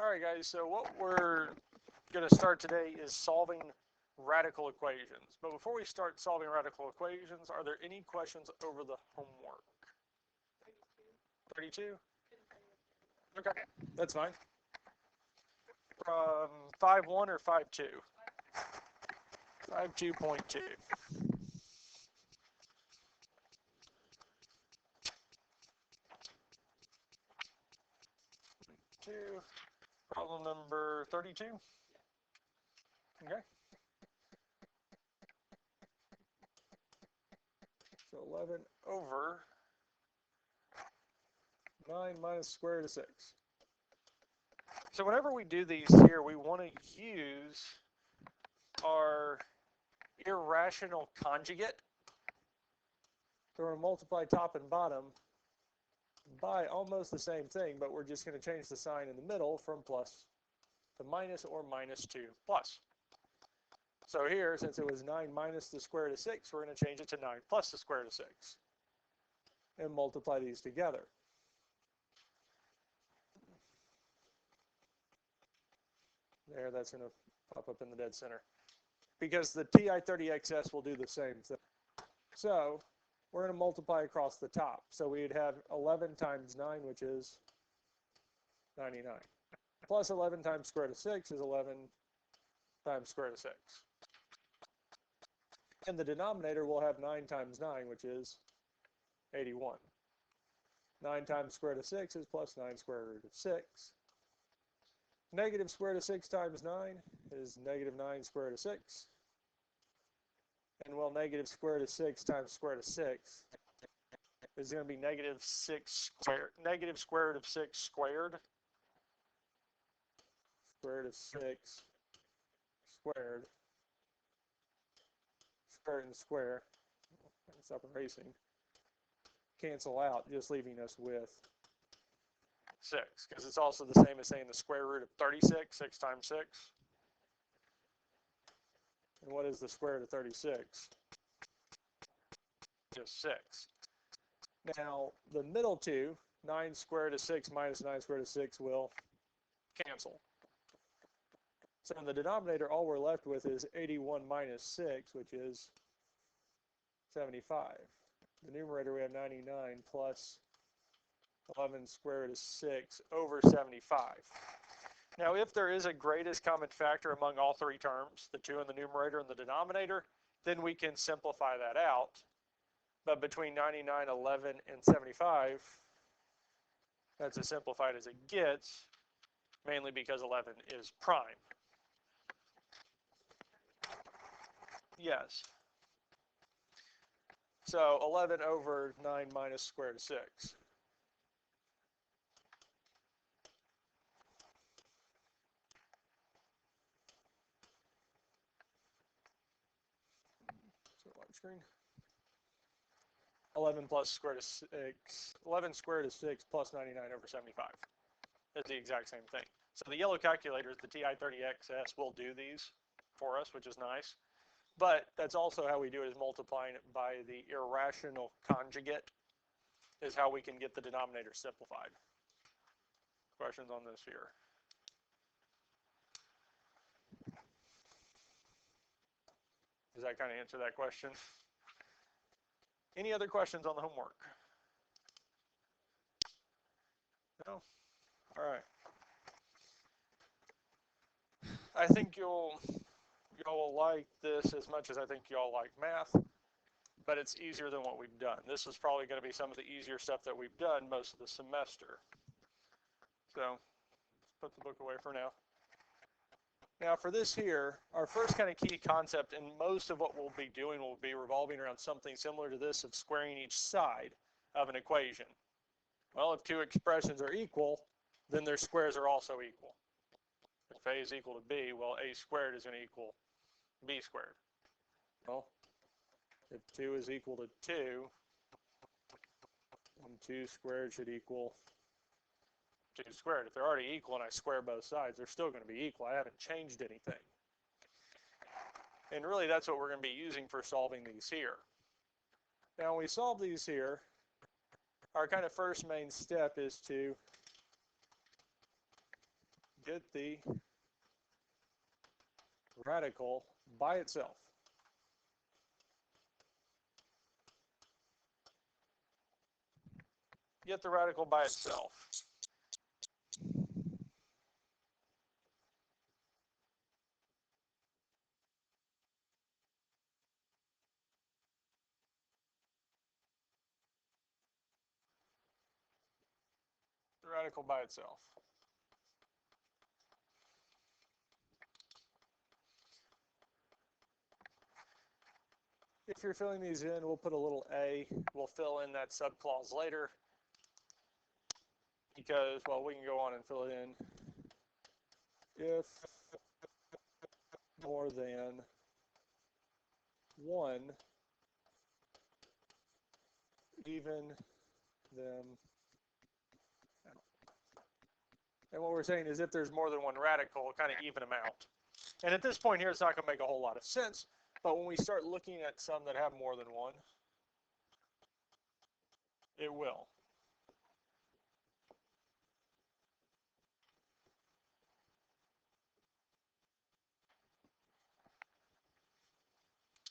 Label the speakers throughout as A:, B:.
A: All right, guys, so what we're going to start today is solving radical equations. But before we start solving radical equations, are there any questions over the homework? 32? Okay, that's fine. From 5.1 or 5.2? 5.2.2. Problem number 32. Okay. So 11 over 9 minus the square root of 6. So whenever we do these here, we want to use our irrational conjugate. So we're going to multiply top and bottom by almost the same thing, but we're just going to change the sign in the middle from plus to minus or minus to plus. So here, since it was 9 minus the square root of 6, we're going to change it to 9 plus the square root of 6 and multiply these together. There, that's going to pop up in the dead center. Because the TI30XS will do the same thing. So we're going to multiply across the top. So we'd have 11 times 9, which is 99. Plus 11 times square root of 6 is 11 times square root of 6. And the denominator will have 9 times 9, which is 81. 9 times square root of 6 is plus 9 square root of 6. Negative square root of 6 times 9 is negative 9 square root of 6. And well, negative square root of 6 times square root of 6 is going to be negative 6 squared. Negative square root of 6 squared. Square root of 6 squared. Square and square. Stop erasing. Cancel out, just leaving us with 6, because it's also the same as saying the square root of 36, 6 times 6. And what is the square root of 36? Just 6. Now, the middle two, 9 square root of 6 minus 9 square root of 6 will cancel. So in the denominator, all we're left with is 81 minus 6, which is 75. The numerator, we have 99 plus 11 square root of 6 over 75. Now, if there is a greatest common factor among all three terms, the 2 in the numerator and the denominator, then we can simplify that out. But between 99, 11, and 75, that's as simplified as it gets, mainly because 11 is prime. Yes. So 11 over 9 minus square root of 6. So large screen. 11 plus square root of 6, 11 square root of 6 plus 99 over 75. It's the exact same thing. So the yellow calculators, the TI30XS, will do these for us, which is nice. But that's also how we do it, is multiplying it by the irrational conjugate is how we can get the denominator simplified. Questions on this here? Does that kind of answer that question? Any other questions on the homework? No? All right. I think y'all will like this as much as I think y'all like math, but it's easier than what we've done. This is probably going to be some of the easier stuff that we've done most of the semester. So let's put the book away for now. Now for this here, our first kind of key concept, and most of what we'll be doing will be revolving around something similar to this of squaring each side of an equation. Well, if two expressions are equal, then their squares are also equal. If a is equal to b, well, a squared is going to equal b squared. Well, if 2 is equal to 2, then 2 squared should equal 2 squared. If they're already equal and I square both sides, they're still going to be equal. I haven't changed anything. And really, that's what we're going to be using for solving these here. Now, when we solve these here, our kind of first main step is to get the radical by itself. Get the radical by itself. The radical by itself. If you're filling these in, we'll put a little A. We'll fill in that subclause later because, well, we can go on and fill it in. If more than 1, even them out. And what we're saying is if there's more than one radical, kind of even them out. And at this point here, it's not going to make a whole lot of sense. But when we start looking at some that have more than one, it will.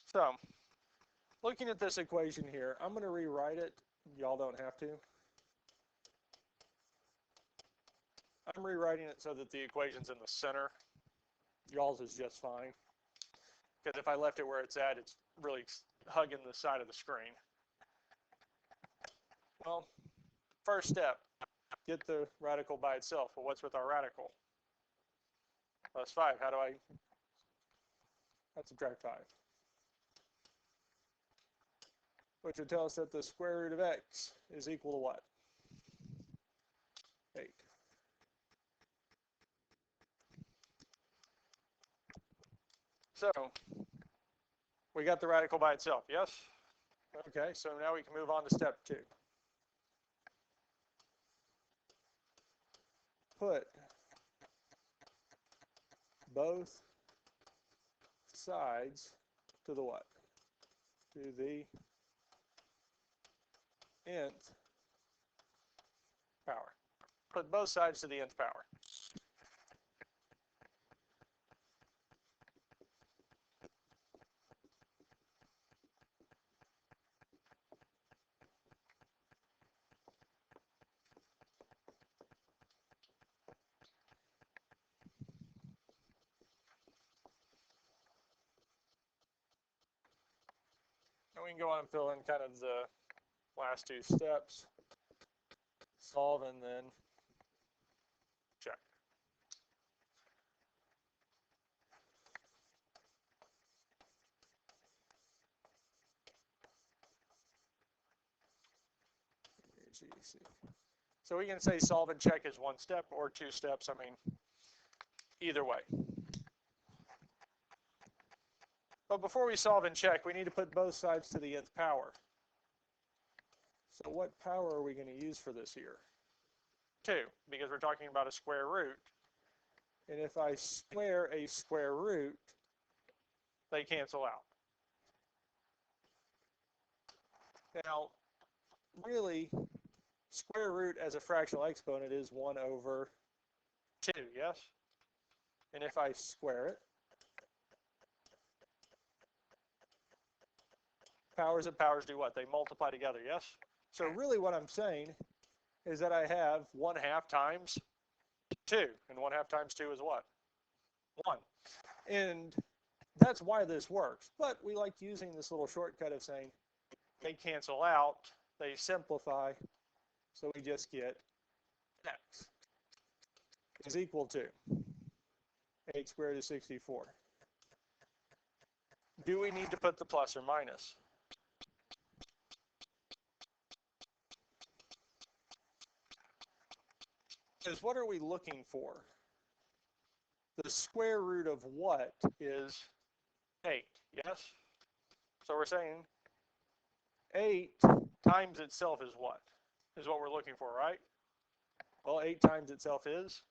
A: So, looking at this equation here, I'm going to rewrite it. Y'all don't have to. I'm rewriting it so that the equation's in the center. Y'all's is just fine. Because if I left it where it's at, it's really hugging the side of the screen. Well, first step, get the radical by itself. Well, what's with our radical? Plus 5. How do I? That's subtract 5. Which would tell us that the square root of x is equal to what? 8. So, we got the radical by itself, yes? Okay, so now we can move on to step 2. Put both sides to the what? To the nth power. Put both sides to the nth power. And we can go on and fill in kind of the last 2 steps. Solve and then check. So we can say solve and check is 1 step or 2 steps. I mean, either way. But before we solve and check, we need to put both sides to the nth power. So what power are we going to use for this here? 2, because we're talking about a square root. And if I square a square root, they cancel out. Now, really, square root as a fractional exponent is 1 over 2, yes? And if I square it, powers of powers do what? They multiply together, yes? So really what I'm saying is that I have 1/2 times 2. And 1/2 times 2 is what? 1. And that's why this works. But we like using this little shortcut of saying they cancel out, they simplify, so we just get x is equal to 8 squared is 64. Do we need to put the plus or minus? Because what are we looking for? The square root of what is 8, yes? So we're saying 8 times itself is what? Is what we're looking for, right? Well, 8 times itself is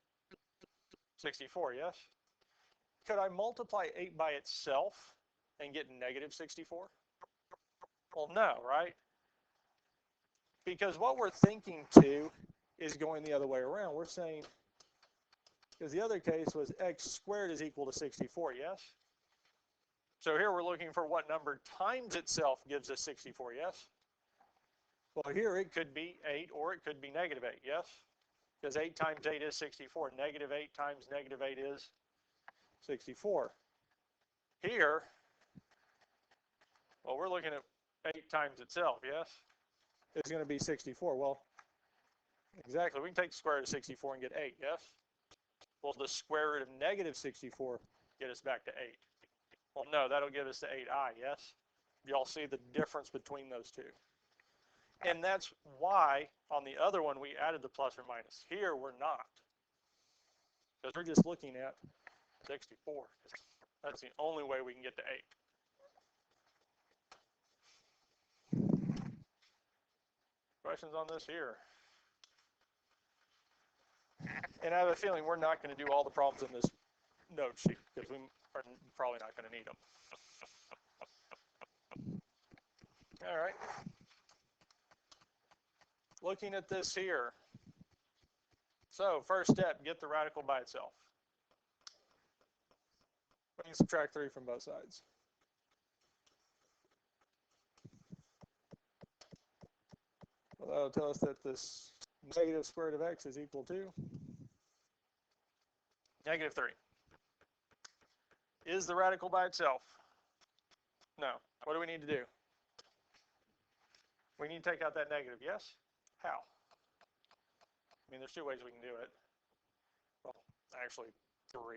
A: 64, yes? Could I multiply 8 by itself and get negative 64? Well, no, right? Because what we're thinking to is going the other way around. We're saying Because the other case was x squared is equal to 64, yes? So here we're looking for what number times itself gives us 64, yes? Well, here it could be 8 or it could be negative 8, yes? Because 8 times 8 is 64. Negative 8 times negative 8 is 64. Here, well, we're looking at 8 times itself, yes? It's going to be 64. Well, exactly. We can take the square root of 64 and get 8, yes? Will the square root of negative 64 get us back to 8? Well, no, that'll give us the 8i, yes? Y'all see the difference between those two. And that's why on the other one we added the plus or minus. Here we're not. Because we're just looking at 64. That's the only way we can get to 8. Questions on this here? And I have a feeling we're not going to do all the problems in this note sheet because we are probably not going to need them. All right. Looking at this here. So first step, get the radical by itself. We can subtract 3 from both sides. Well, that'll tell us that this negative square root of x is equal to negative 3. Is the radical by itself? No. What do we need to do? We need to take out that negative, yes? How? I mean, there's 2 ways we can do it. Well, actually 3.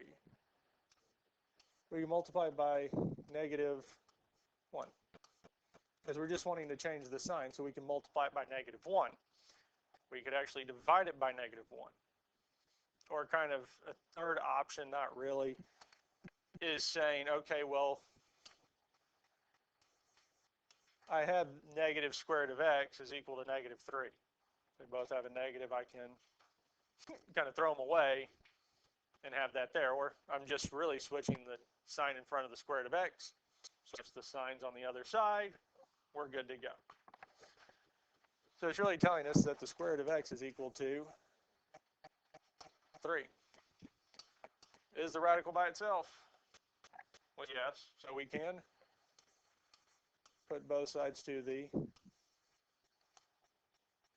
A: We can multiply by negative 1. Because we're just wanting to change the sign, so we can multiply it by negative 1. We could actually divide it by negative 1. Or kind of a third option, not really, is saying, okay, well, I have negative square root of x is equal to negative 3. They both have a negative. I can kind of throw them away and have that there. Or I'm just really switching the sign in front of the square root of x. Switch the signs on the other side. We're good to go. So it's really telling us that the square root of x is equal to 3. Is the radical by itself? Well, yes. So we can put both sides to the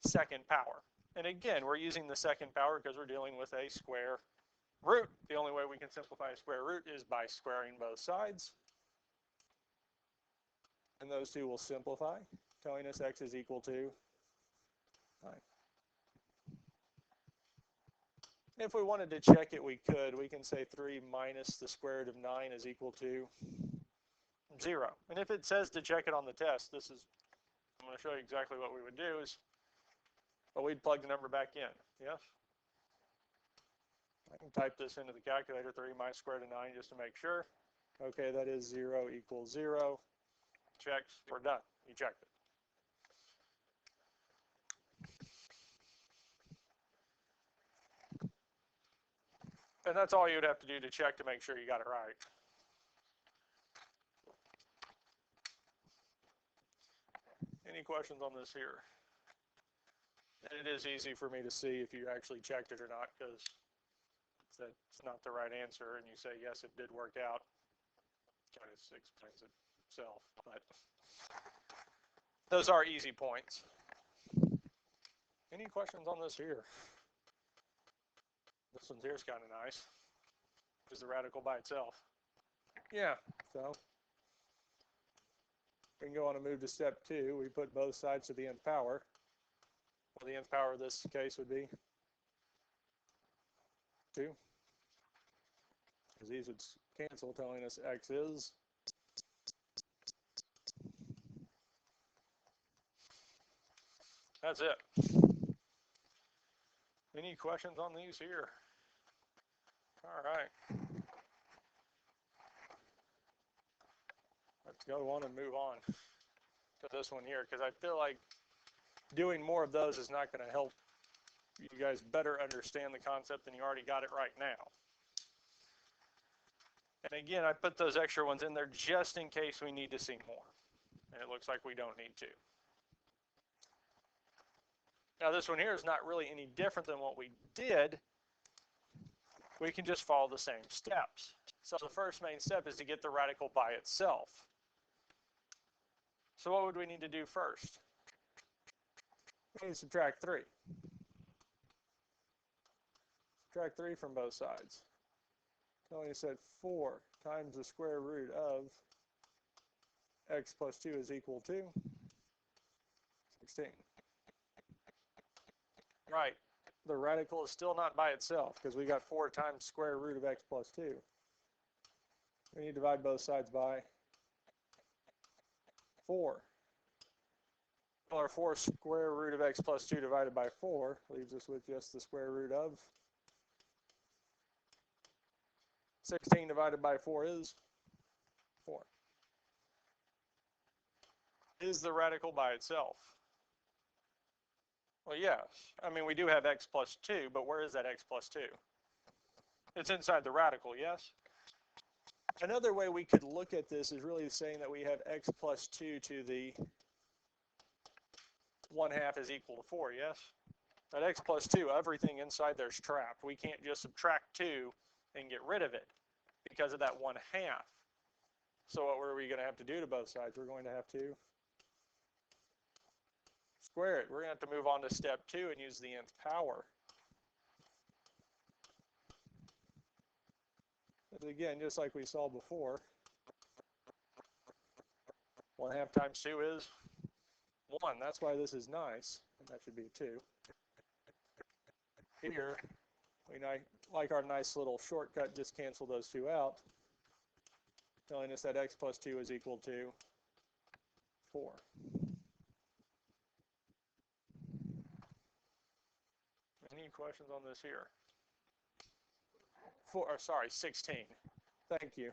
A: second power. And again, we're using the second power because we're dealing with a square root. The only way we can simplify a square root is by squaring both sides. And those two will simplify, telling us x is equal to 9. If we wanted to check it, we could. We can say 3 minus the square root of 9 is equal to 0. And if it says to check it on the test, I'm going to show you exactly what we would do is, well, we'd plug the number back in, yes? I can type this into the calculator, 3 minus square root of 9, just to make sure. Okay, that is 0 equals 0. Checks, we're done. You checked it. And that's all you would have to do to check to make sure you got it right. Any questions on this here? And it is easy for me to see if you actually checked it or not, because that's not the right answer, and you say, yes, it did work out. Kind of explains itself, but those are easy points. Any questions on this here? This one here is kind of nice. Is the radical by itself? Yeah, so we can go on and move to step 2. We put both sides to the nth power. Well, the nth power of this case would be 2. Because these would cancel, telling us x is that's it. Any questions on these here? All right. Let's go on and move on to this one here, because I feel like doing more of those is not going to help you guys better understand the concept than you already got it right now. And again, I put those extra ones in there just in case we need to see more. And it looks like we don't need to. Now this one here is not really any different than what we did we can just follow the same steps. So the first main step is to get the radical by itself. So what would we need to do first? We need to subtract 3. Subtract 3 from both sides. Telling us that 4 times the square root of x plus 2 is equal to 16. Right. The radical is still not by itself because we got 4 times square root of x plus 2. We need to divide both sides by 4. Well, our 4 square root of x plus 2 divided by 4 leaves us with just the square root of 16 divided by 4 is 4. Is the radical by itself? Well, yes. I mean, we do have x plus 2, but where is that x plus 2? It's inside the radical, yes? Another way we could look at this is really saying that we have x plus 2 to the 1/2 is equal to 4, yes? At x plus 2, everything inside there is trapped. We can't just subtract 2 and get rid of it because of that 1/2. So what are we going to have to do to both sides? We're going to have to square it. We're going to have to move on to step 2 and use the nth power. But again, just like we saw before, 1/2 times 2 is 1. That's why this is nice, and that should be 2. Here, we like our nice little shortcut, just cancel those 2 out, telling us that x plus 2 is equal to 4. Any questions on this here? 16. Thank you.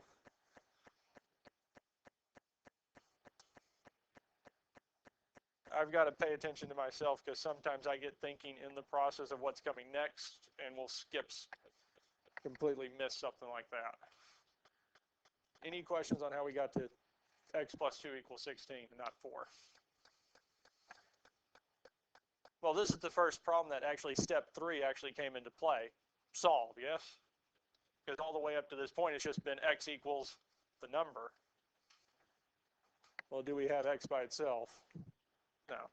A: I've got to pay attention to myself because sometimes I get thinking in the process of what's coming next and we'll completely miss something like that. Any questions on how we got to x plus 2 equals 16 and not 4? Well, this is the first problem that actually step 3 actually came into play. Solve, yes? Because all the way up to this point it's just been x equals the number. Well, do we have x by itself? No.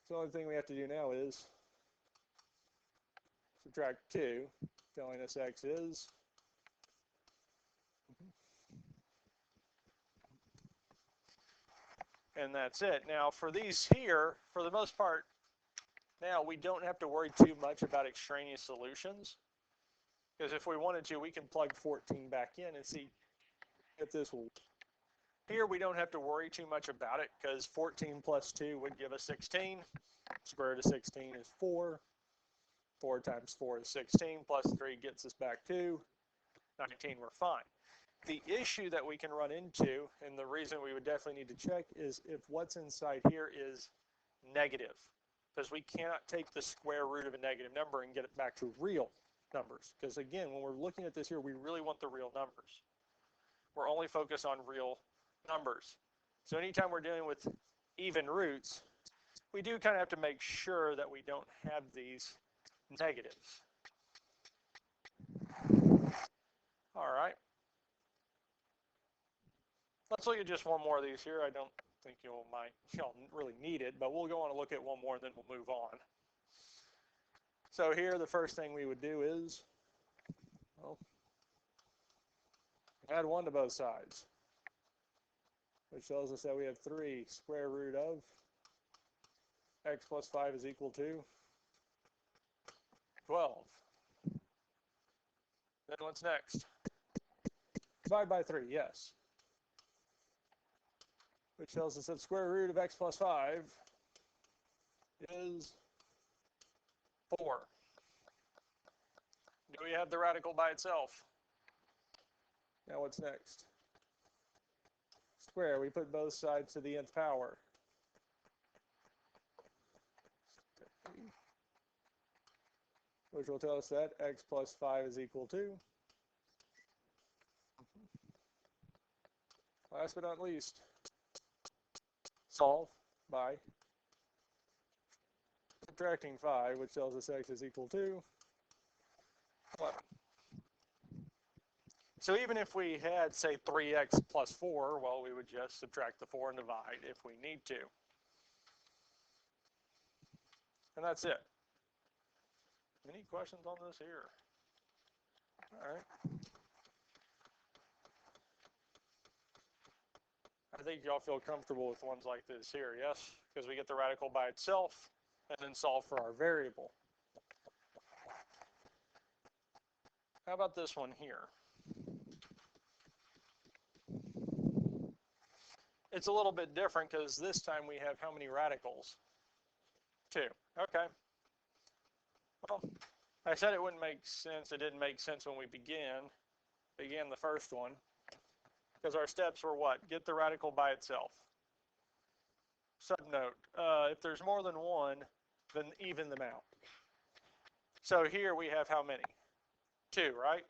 A: So the only thing we have to do now is subtract 2, telling us x is and that's it. Now for these here, for the most part, now we don't have to worry too much about extraneous solutions. Because if we wanted to, we can plug 14 back in and see if this will. Here we don't have to worry too much about it because 14 plus 2 would give us 16. Square root of 16 is 4. 4 times 4 is 16, plus 3 gets us back to 19. We're fine. The issue that we can run into, and the reason we would definitely need to check, is if what's inside here is negative. Because we cannot take the square root of a negative number and get it back to real numbers. Because again, when we're looking at this here, we really want the real numbers. We're only focused on real numbers. So anytime we're dealing with even roots, we do kind of have to make sure that we don't have these negatives. All right. Let's look at just one more of these here. I don't think y'all really need it, but we'll go on and look at one more and then we'll move on. So here the first thing we would do is, well, add 1 to both sides, which tells us that we have 3 square root of x plus 5 is equal to 12. Then what's next? Divide by 3, yes. Which tells us that square root of x plus 5 is 4. Do we have the radical by itself? Now what's next? Square, we put both sides to the nth power. Which will tell us that x plus 5 is equal to. Last but not least, solve by subtracting 5, which tells us x is equal to 11. So even if we had, say, 3x plus 4, well, we would just subtract the 4 and divide if we need to. And that's it. Any questions on this here? All right. I think y'all feel comfortable with ones like this here, yes? Because we get the radical by itself and then solve for our variable. How about this one here? It's a little bit different because this time we have how many radicals? 2. Okay. Well, I said it wouldn't make sense. It didn't make sense when we began the first one, because our steps were what? Get the radical by itself. Subnote, if there's more than one, then even them out. So here we have how many? 2, right?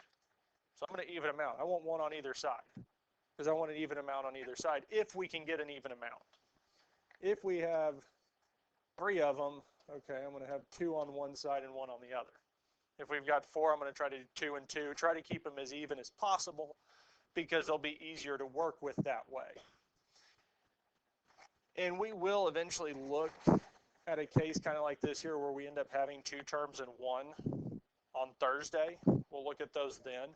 A: So I'm going to even them out. I want 1 on either side, because I want an even amount on either side, if we can get an even amount. If we have 3 of them, okay, I'm going to have 2 on one side and 1 on the other. If we've got 4, I'm going to try to do 2 and 2, try to keep them as even as possible, because they'll be easier to work with that way. And we will eventually look at a case kind of like this here where we end up having 2 terms in 1 on Thursday. We'll look at those then.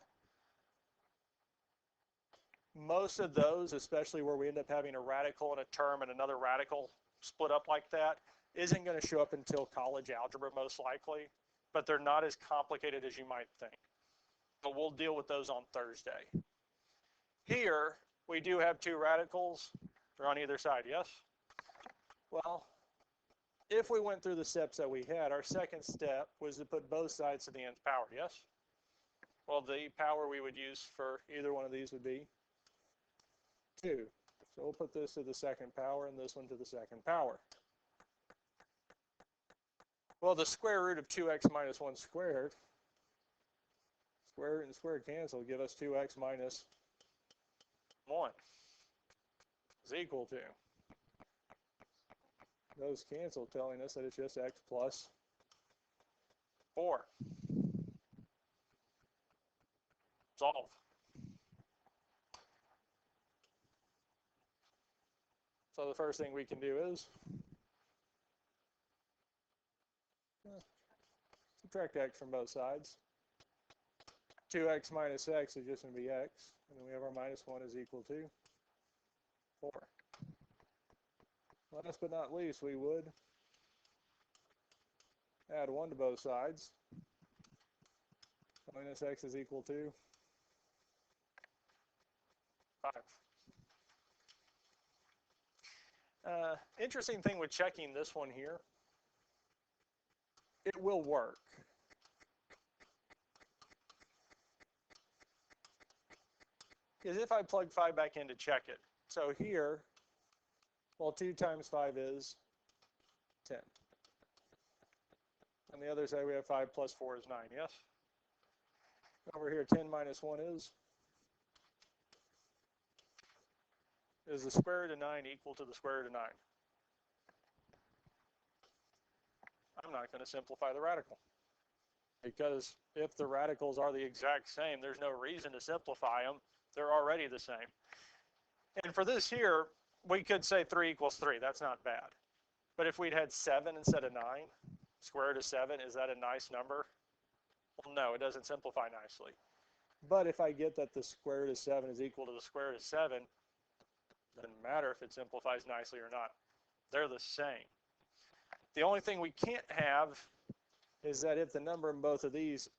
A: Most of those, especially where we end up having a radical and a term and another radical split up like that, isn't going to show up until college algebra most likely, but they're not as complicated as you might think. But we'll deal with those on Thursday. Here, we do have 2 radicals. They're on either side, yes? Well, if we went through the steps that we had, our second step was to put both sides to the nth power, yes? Well, the power we would use for either one of these would be 2. So we'll put this to the second power and this one to the second power. Well, the square root of 2x minus 1 squared, square root and square cancel, give us 2x minus 1 is equal to. Those cancel, telling us that it's just x plus 4. Solve. So the first thing we can do is subtract x from both sides. 2x minus x is just going to be x, and then we have our minus 1 is equal to 4. Last but not least, we would add 1 to both sides. Minus x is equal to 5. Interesting thing with checking this one here, it will work. Because if I plug 5 back in to check it, so here, well, 2 times 5 is 10. On the other side, we have 5 plus 4 is 9, yes? Over here, 10 minus 1 is the square root of 9 equal to the square root of 9? I'm not going to simplify the radical, because if the radicals are the exact same, there's no reason to simplify them. They're already the same. And for this here, we could say 3 equals 3. That's not bad. But if we'd had 7 instead of 9, square root of 7, is that a nice number? Well, no, it doesn't simplify nicely. But if I get that the square root of 7 is equal to the square root of 7, it doesn't matter if it simplifies nicely or not. They're the same. The only thing we can't have is that if the number in both of these,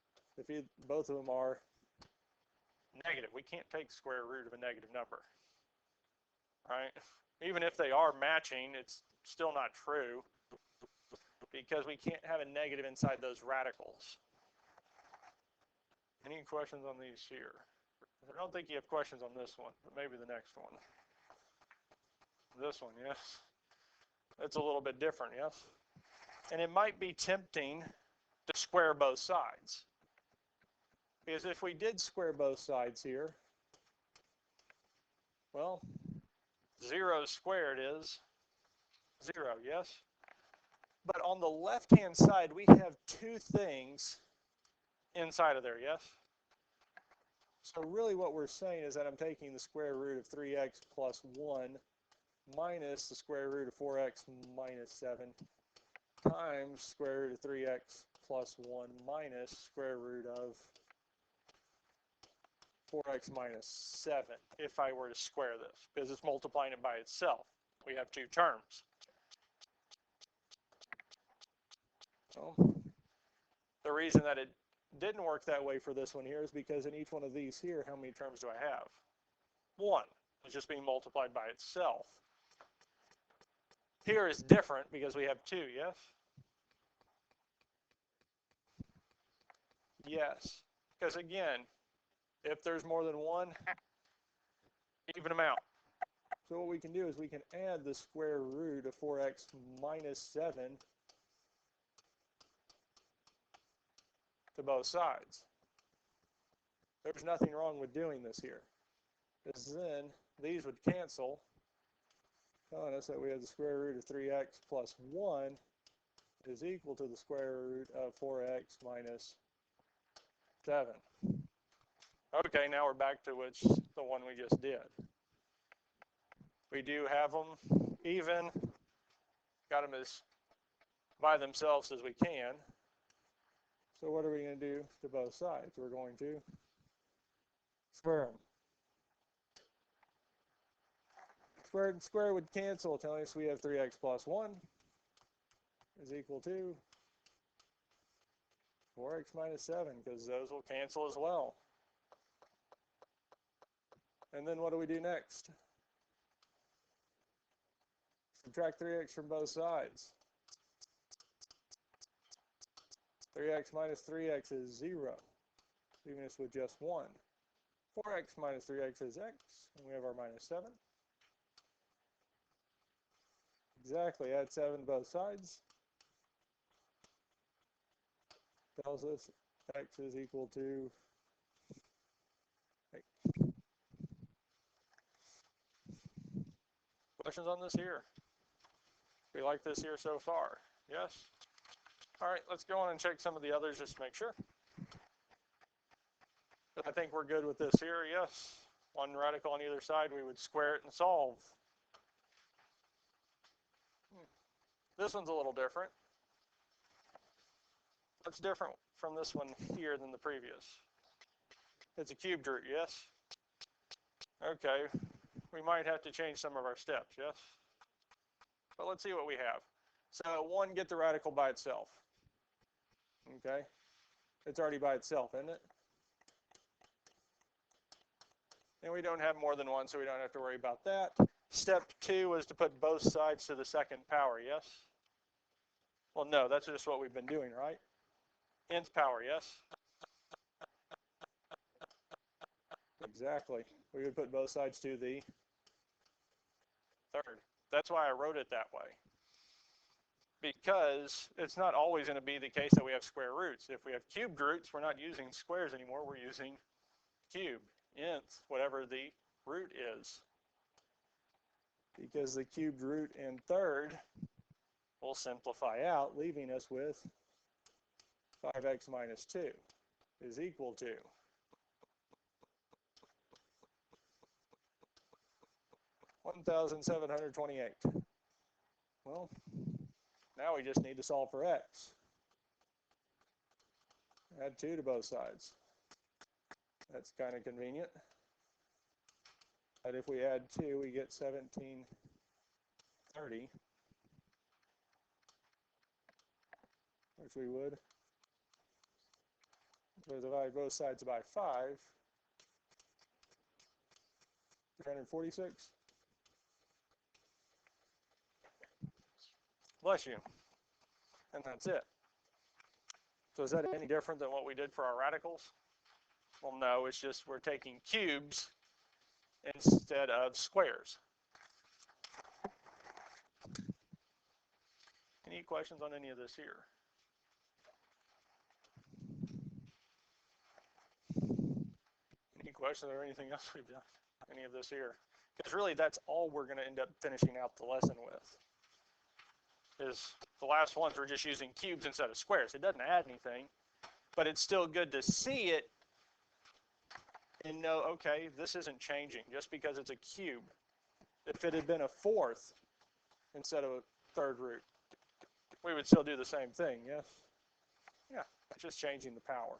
A: both of them are negative, we can't take square root of a negative number, right? Even if they are matching, it's still not true, because we can't have a negative inside those radicals. Any questions on these here? I don't think you have questions on this one, but maybe the next one. This one, yes. It's a little bit different, yes? And it might be tempting to square both sides. Because if we did square both sides here, well, 0 squared is 0, yes? But on the left-hand side, we have 2 things inside of there, yes? So really what we're saying is that I'm taking the square root of 3x plus 1 minus the square root of 4x minus 7 times square root of 3x plus 1 minus square root of 4x minus 7 if I were to square this, because it's multiplying it by itself. We have two terms. So the reason that it didn't work that way for this one here is because in each one of these here, how many terms do I have? 1. It's just being multiplied by itself. Here is different because we have 2, yes? Yes. Because again, if there's more than one, even them out. So what we can do is we can add the square root of 4x minus 7 to both sides. There's nothing wrong with doing this here, because then these would cancel, telling us that we have the square root of 3x plus 1 is equal to the square root of 4x minus 7. Okay, now we're back to the one we just did. We do have them even, got them as by themselves as we can. So what are we going to do to both sides? We're going to square them. Square and square would cancel, telling us we have 3x plus 1 is equal to 4x minus 7, because those will cancel as well. And then what do we do next? Subtract 3x from both sides. 3x minus 3x is 0, leaving us with just 1. 4x minus 3x is x, and we have our minus 7. Exactly, add 7 to both sides. Tells us x is equal to 8. Questions on this here? We like this here so far? Yes? All right, let's go on and check some of the others just to make sure. I think we're good with this here, yes. One radical on either side, we would square it and solve. This one's a little different. What's different from this one here than the previous? It's a cubed root, yes? Okay, we might have to change some of our steps, yes? But let's see what we have. So 1, get the radical by itself. Okay, it's already by itself, isn't it? And we don't have more than 1, so we don't have to worry about that. Step 2 was to put both sides to the second power, yes? Well, no, that's just what we've been doing, right? Nth power, yes? Exactly. We would put both sides to the third. That's why I wrote it that way. Because it's not always going to be the case that we have square roots. If we have cubed roots, we're not using squares anymore. We're using cube, nth, whatever the root is. Because the cubed root in third will simplify out, leaving us with 5x minus 2 is equal to 1,728. Well, now we just need to solve for x. Add 2 to both sides. That's kind of convenient. But if we add 2, we get 1730, which we would. So divide both sides by 5, 346. Bless you. And that's it. So is that any different than what we did for our radicals? Well, no, it's just we're taking cubes instead of squares. Any questions on any of this here? Any questions or anything else we've done? Any of this here? Because really that's all we're going to end up finishing out the lesson with. Is the last ones we're just using cubes instead of squares. It doesn't add anything, but it's still good to see it and know, okay, this isn't changing just because it's a cube. If it had been a fourth instead of a third root, we would still do the same thing, yes? Yeah, it's just changing the power.